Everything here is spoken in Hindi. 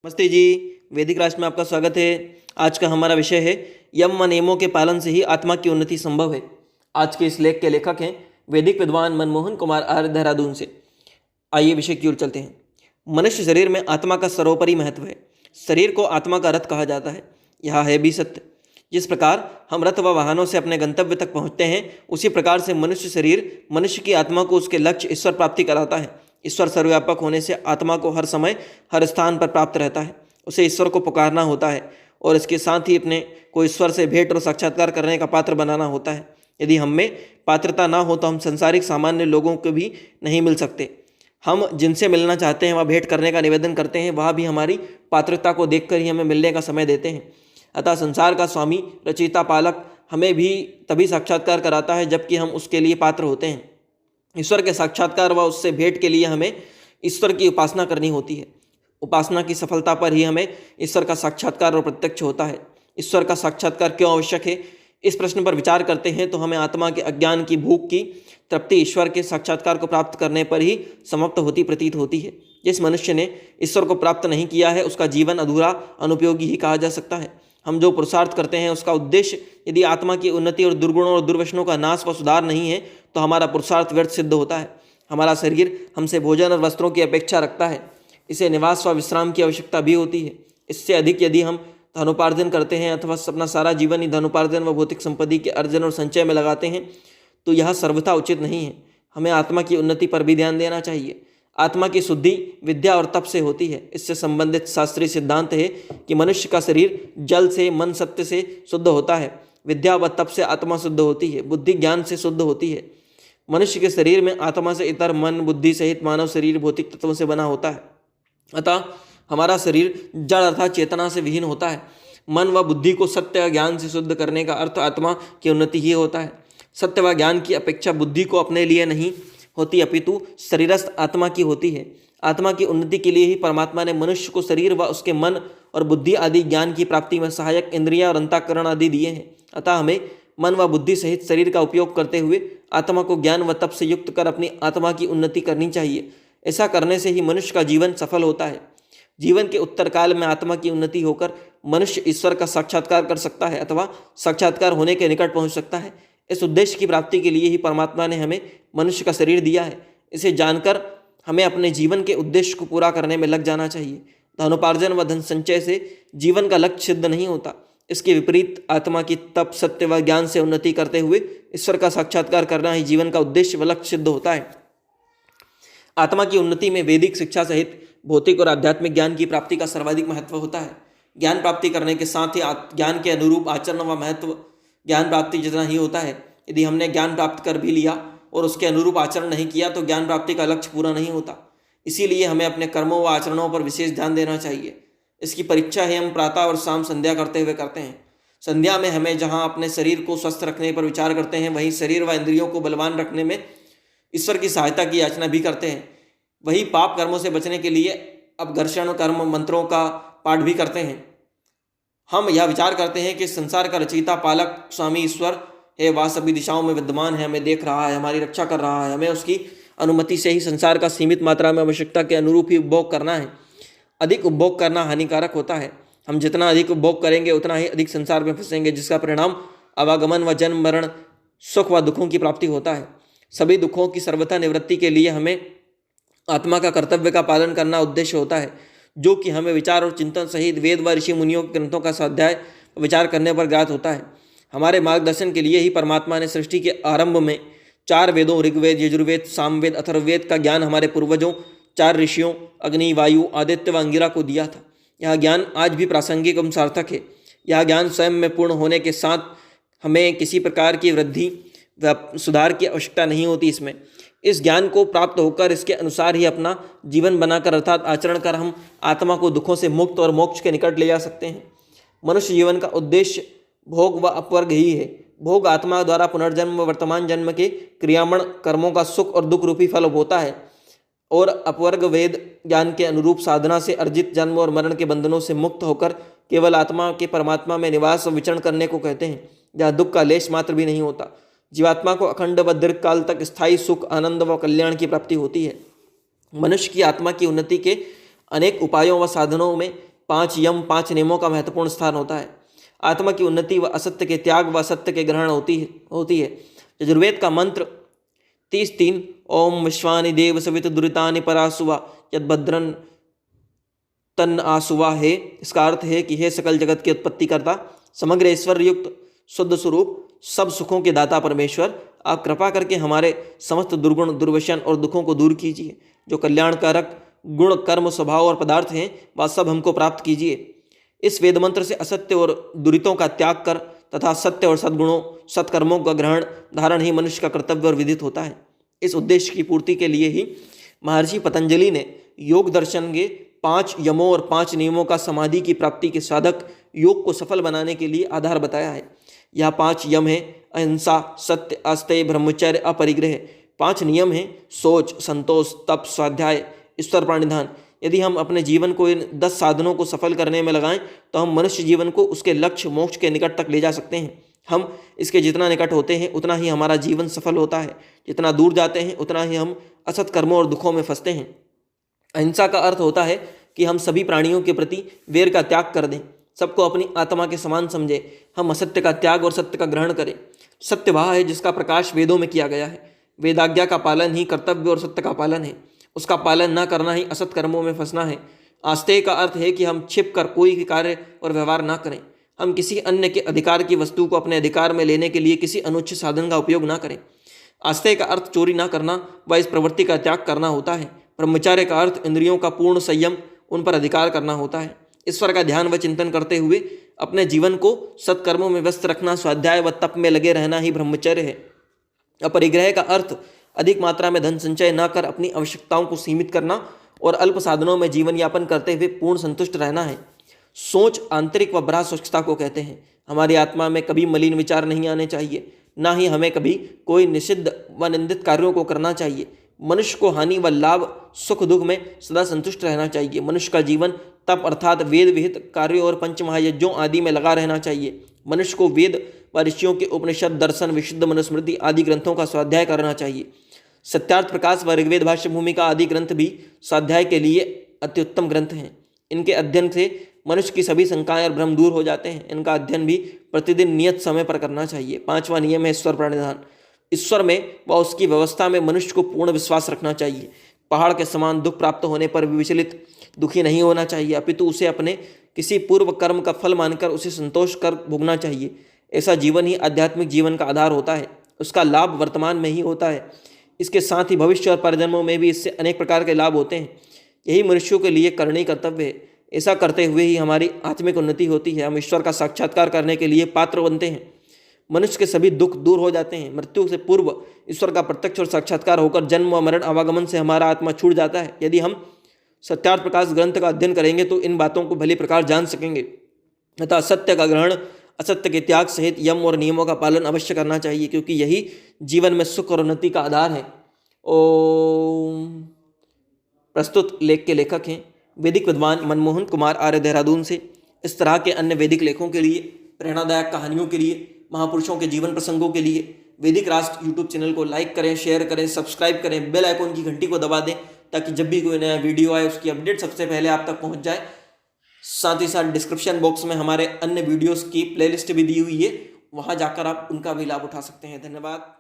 नमस्ते जी। वैदिक राष्ट्र में आपका स्वागत है। आज का हमारा विषय है यम व नियमों के पालन से ही आत्मा की उन्नति संभव है। आज के इस लेख के लेखक हैं वैदिक विद्वान मनमोहन कुमार आर्य, देहरादून से। आइए विषय की ओर चलते हैं। मनुष्य शरीर में आत्मा का सर्वोपरि महत्व है। शरीर को आत्मा का रथ कहा जाता है। यह है भी सत्य। जिस प्रकार हम रथ व वाहनों से अपने गंतव्य तक पहुँचते हैं, उसी प्रकार से मनुष्य शरीर मनुष्य की आत्मा को उसके लक्ष्य ईश्वर प्राप्ति कराता है। ईश्वर सर्वव्यापक होने से आत्मा को हर समय हर स्थान पर प्राप्त रहता है। उसे ईश्वर को पुकारना होता है और इसके साथ ही अपने को ईश्वर से भेंट और साक्षात्कार करने का पात्र बनाना होता है। यदि हम में पात्रता ना हो तो हम संसारिक सामान्य लोगों को भी नहीं मिल सकते। हम जिनसे मिलना चाहते हैं वह भेंट करने का निवेदन करते हैं, वह भी हमारी पात्रता को देखकर ही हमें मिलने का समय देते हैं। अतः संसार का स्वामी, रचयिता, पालक हमें भी तभी साक्षात्कार कराता है जबकि हम उसके लिए पात्र होते हैं। ईश्वर के साक्षात्कार व उससे भेंट के लिए हमें ईश्वर की उपासना करनी होती है। उपासना की सफलता पर ही हमें ईश्वर का साक्षात्कार और प्रत्यक्ष होता है। ईश्वर का साक्षात्कार क्यों आवश्यक है, इस प्रश्न पर विचार करते हैं तो हमें आत्मा के अज्ञान की भूख की तृप्ति ईश्वर के साक्षात्कार को प्राप्त करने पर ही समाप्त होती प्रतीत होती है। जिस मनुष्य ने ईश्वर को प्राप्त नहीं किया है उसका जीवन अधूरा, अनुपयोगी ही कहा जा सकता है। हम जो पुरुषार्थ करते हैं उसका उद्देश्य यदि आत्मा की उन्नति और दुर्गुणों और दुर्वचनों का नाश व सुधार नहीं है तो हमारा पुरुषार्थ व्यर्थ सिद्ध होता है। हमारा शरीर हमसे भोजन और वस्त्रों की अपेक्षा रखता है। इसे निवास व विश्राम की आवश्यकता भी होती है। इससे अधिक यदि हम धनोपार्जन करते हैं अथवा अपना सारा जीवन ही धनोपार्जन व भौतिक संपत्ति के अर्जन और संचय में लगाते हैं तो यह सर्वथा उचित नहीं है। हमें आत्मा की उन्नति पर भी ध्यान देना चाहिए। आत्मा की शुद्धि विद्या और तप से होती है। इससे संबंधित शास्त्रीय सिद्धांत है कि मनुष्य का शरीर जल से, मन, सत्य से शुद्ध होता है। विद्या व तप से आत्मा शुद्ध होती है। बुद्धि ज्ञान से शुद्ध होती है। मनुष्य के शरीर में आत्मा से इतर मन, बुद्धि सहित मानव शरीर भौतिक तत्वों से बना होता है। अतः हमारा शरीर जड़ अर्थात चेतना से विहीन होता है। मन व बुद्धि को सत्य व ज्ञान से शुद्ध करने का अर्थ आत्मा की उन्नति ही होता है। सत्य व ज्ञान की अपेक्षा बुद्धि को अपने लिए नहीं होती अपितु शरीरस्थ आत्मा की होती है। आत्मा की उन्नति के लिए ही परमात्मा ने मनुष्य को शरीर व उसके मन और बुद्धि आदि ज्ञान की प्राप्ति में सहायक इंद्रियां और अंतःकरण आदि दिए हैं। अतः हमें मन व बुद्धि सहित शरीर का उपयोग करते हुए आत्मा को ज्ञान व तप से युक्त कर अपनी आत्मा की उन्नति करनी चाहिए। ऐसा करने से ही मनुष्य का जीवन सफल होता है। जीवन के उत्तर काल में आत्मा की उन्नति होकर मनुष्य ईश्वर का साक्षात्कार कर सकता है अथवा साक्षात्कार होने के निकट पहुंच सकता है। इस उद्देश्य की प्राप्ति के लिए ही परमात्मा ने हमें मनुष्य का शरीर दिया है। इसे जानकर हमें अपने जीवन के उद्देश्य को पूरा करने में लग जाना चाहिए। धनोपार्जन व धन संचय से जीवन का लक्ष्य सिद्ध नहीं होता। इसके विपरीत आत्मा की तप, सत्य व ज्ञान से उन्नति करते हुए ईश्वर का साक्षात्कार करना ही जीवन का उद्देश्य व लक्ष्य सिद्ध होता है। आत्मा की उन्नति में वैदिक शिक्षा सहित भौतिक और आध्यात्मिक ज्ञान की प्राप्ति का सर्वाधिक महत्व होता है। ज्ञान प्राप्ति करने के साथ ही ज्ञान के अनुरूप आचरण व महत्व ज्ञान प्राप्ति जितना ही होता है। यदि हमने ज्ञान प्राप्त कर भी लिया और उसके अनुरूप आचरण नहीं किया तो ज्ञान प्राप्ति का लक्ष्य पूरा नहीं होता। इसीलिए हमें अपने कर्मों व आचरणों पर विशेष ध्यान देना चाहिए। इसकी परीक्षा है हम प्रातः और शाम संध्या करते हुए करते हैं। संध्या में हमें जहाँ अपने शरीर को स्वस्थ रखने पर विचार करते हैं, वहीं शरीर व इंद्रियों को बलवान रखने में ईश्वर की सहायता की याचना भी करते हैं। वही पाप कर्मों से बचने के लिए अपघर्षण कर्म मंत्रों का पाठ भी करते हैं। हम यह विचार करते हैं कि संसार का रचयिता, पालक, स्वामी ईश्वर है, वह सभी दिशाओं में विद्यमान है, हमें देख रहा है, हमारी रक्षा कर रहा है। हमें उसकी अनुमति से ही संसार का सीमित मात्रा में आवश्यकता के अनुरूप ही उपभोग करना है। अधिक उपभोग करना हानिकारक होता है। हम जितना अधिक उपभोग करेंगे उतना ही अधिक संसार में फंसेंगे, जिसका परिणाम आवागमन व जन्म, मरण, सुख व दुखों की प्राप्ति होता है। सभी दुखों की सर्वथा निवृत्ति के लिए हमें आत्मा का कर्तव्य का पालन करना उद्देश्य होता है, जो कि हमें विचार और चिंतन सहित वेद व ऋषि मुनियों के ग्रंथों का स्वाध्याय विचार करने पर ज्ञात होता है। हमारे मार्गदर्शन के लिए ही परमात्मा ने सृष्टि के आरंभ में 4 वेदों ऋग्वेद, यजुर्वेद, सामवेद, अथर्ववेद का ज्ञान हमारे पूर्वजों 4 ऋषियों अग्नि, वायु, आदित्य व अंगिरा को दिया था। यह ज्ञान आज भी प्रासंगिक एवं सार्थक है। यह ज्ञान स्वयं में पूर्ण होने के साथ हमें किसी प्रकार की वृद्धि व सुधार की आवश्यकता नहीं होती। इसमें इस ज्ञान को प्राप्त होकर इसके अनुसार ही अपना जीवन बनाकर अर्थात आचरण कर हम आत्मा को दुखों से मुक्त और मोक्ष के निकट ले जा सकते हैं। मनुष्य जीवन का उद्देश्य भोग व अपवर्ग ही है। भोग आत्मा द्वारा पुनर्जन्म व वर्तमान जन्म के क्रियामण कर्मों का सुख और दुख रूपी फल होता है, और अपवर्ग वेद ज्ञान के अनुरूप साधना से अर्जित जन्म और मरण के बंधनों से मुक्त होकर केवल आत्मा के परमात्मा में निवास व विचरण करने को कहते हैं, जहाँ दुख का लेश मात्र भी नहीं होता। जीवात्मा को अखंड व दीर्घ काल तक स्थायी सुख, आनंद व कल्याण की प्राप्ति होती है। मनुष्य की आत्मा की उन्नति के अनेक उपायों व साधनों में 5 यम 5 नियमों का महत्वपूर्ण स्थान होता है। आत्मा की उन्नति व असत्य के त्याग व असत्य के ग्रहण होती है। यजुर्वेद का मंत्र 33 ओम विश्वानि देव सवित दुरितानि परासुवा यद्भद्रन तन आसुवा है। इसका अर्थ है कि हे सकल जगत के उत्पत्ति करता, समग्र ऐश्वर्य युक्त शुद्ध स्वरूप, सब सुखों के दाता परमेश्वर, आप कृपा करके हमारे समस्त दुर्गुण दुर्व्यसन और दुखों को दूर कीजिए। जो कल्याणकारक गुण कर्म स्वभाव और पदार्थ हैं वह सब हमको प्राप्त कीजिए। इस वेद मंत्र से असत्य और दुरितों का त्याग कर तथा सत्य और सद्गुणों सत्कर्मों का ग्रहण धारण ही मनुष्य का कर्तव्य और विदित होता है। इस उद्देश्य की पूर्ति के लिए ही महर्षि पतंजलि ने योग दर्शन के 5 यमों और 5 नियमों का समाधि की प्राप्ति के साधक योग को सफल बनाने के लिए आधार बताया है। यह 5 यम है अहिंसा, सत्य, आस्तेय, ब्रह्मचर्य, अपरिग्रह। 5 नियम हैं सोच, संतोष, तप, स्वाध्याय, ईश्वर प्रणिधान। यदि हम अपने जीवन को इन 10 साधनों को सफल करने में लगाएं तो हम मनुष्य जीवन को उसके लक्ष्य मोक्ष के निकट तक ले जा सकते हैं। हम इसके जितना निकट होते हैं उतना ही हमारा जीवन सफल होता है, जितना दूर जाते हैं उतना ही हम असत कर्मों और दुखों में फंसते हैं। अहिंसा का अर्थ होता है कि हम सभी प्राणियों के प्रति वेर का त्याग कर दें, सबको अपनी आत्मा के समान समझें। हम असत्य का त्याग और सत्य का ग्रहण करें। सत्य वह है जिसका प्रकाश वेदों में किया गया है। वेदाज्ञा का पालन ही कर्तव्य और सत्य का पालन है। उसका पालन न करना ही असत कर्मों में फंसना है। आस्तेय का अर्थ है कि हम छिप कर कोई भी कार्य और व्यवहार ना करें। हम किसी अन्य के अधिकार की वस्तु को अपने अधिकार में लेने के लिए किसी अनुचित साधन का उपयोग ना करें। आस्तेय का अर्थ चोरी ना करना व इस प्रवृत्ति का त्याग करना होता है। ब्रह्मचर्य का अर्थ इंद्रियों का पूर्ण संयम, उन पर अधिकार करना होता है। ईश्वर का ध्यान व चिंतन करते हुए अपने जीवन को सत्कर्मों में व्यस्त रखना, स्वाध्याय व तप में लगे रहना ही ब्रह्मचर्य है। अपरिग्रह का अर्थ अधिक मात्रा में धन संचय न कर अपनी आवश्यकताओं को सीमित करना और अल्प साधनों में जीवन यापन करते हुए पूर्ण संतुष्ट रहना है। सोच आंतरिक व बाह्य स्वच्छता को कहते हैं। हमारी आत्मा में कभी मलिन विचार नहीं आने चाहिए, ना ही हमें कभी कोई निषिद्ध व निंदित कार्यों को करना चाहिए। मनुष्य को हानि व लाभ सुख दुख में सदा संतुष्ट रहना चाहिए। मनुष्य का जीवन तप अर्थात वेद विहित कार्यों और पंचमहायज्ञों आदि में लगा रहना चाहिए। मनुष्य को वेद व ऋषियों के उपनिषद, दर्शन, विशुद्ध मनुस्मृति आदि ग्रंथों का स्वाध्याय करना चाहिए। सत्यार्थ प्रकाश व ऋग्वेद भाष्य भूमिका आदि ग्रंथ भी स्वाध्याय के लिए अत्युत्तम ग्रंथ हैं। इनके अध्ययन से मनुष्य की सभी शंकाएं और भ्रम दूर हो जाते हैं। इनका अध्ययन भी प्रतिदिन नियत समय पर करना चाहिए। 5वां नियम है ईश्वर प्रणिधान। ईश्वर में व उसकी व्यवस्था में मनुष्य को पूर्ण विश्वास रखना चाहिए। पहाड़ के समान दुख प्राप्त होने पर भी विचलित दुखी नहीं होना चाहिए, अपितु उसे अपने किसी पूर्व कर्म का फल मानकर उसे संतोष कर भोगना चाहिए। ऐसा जीवन ही आध्यात्मिक जीवन का आधार होता है। उसका लाभ वर्तमान में ही होता है। इसके साथ ही भविष्य और परजन्मों में भी इससे अनेक प्रकार के लाभ होते हैं। यही मनुष्यों के लिए करणीय कर्तव्य है। ऐसा करते हुए ही हमारी आत्मिक उन्नति होती है। हम ईश्वर का साक्षात्कार करने के लिए पात्र बनते हैं। मनुष्य के सभी दुख दूर हो जाते हैं। मृत्यु से पूर्व ईश्वर का प्रत्यक्ष और साक्षात्कार होकर जन्म व मरण आवागमन से हमारा आत्मा छूट जाता है। यदि हम सत्यार्थ प्रकाश ग्रंथ का अध्ययन करेंगे तो इन बातों को भली प्रकार जान सकेंगे। अतः सत्य का ग्रहण, असत्य के त्याग सहित यम और नियमों का पालन अवश्य करना चाहिए, क्योंकि यही जीवन में सुख और उन्नति का आधार है। ओम। प्रस्तुत लेख के लेखक हैं वैदिक विद्वान मनमोहन कुमार आर्य, देहरादून से। इस तरह के अन्य वैदिक लेखों के लिए, प्रेरणादायक कहानियों के लिए, महापुरुषों के जीवन प्रसंगों के लिए वैदिक राष्ट्र यूट्यूब चैनल को लाइक करें, शेयर करें, सब्सक्राइब करें, बेल आइकॉन की घंटी को दबा दें ताकि जब भी कोई नया वीडियो आए उसकी अपडेट सबसे पहले आप तक पहुंच जाए। साथ ही साथ डिस्क्रिप्शन बॉक्स में हमारे अन्य वीडियोस की प्लेलिस्ट भी दी हुई है, वहां जाकर आप उनका भी लाभ उठा सकते हैं। धन्यवाद।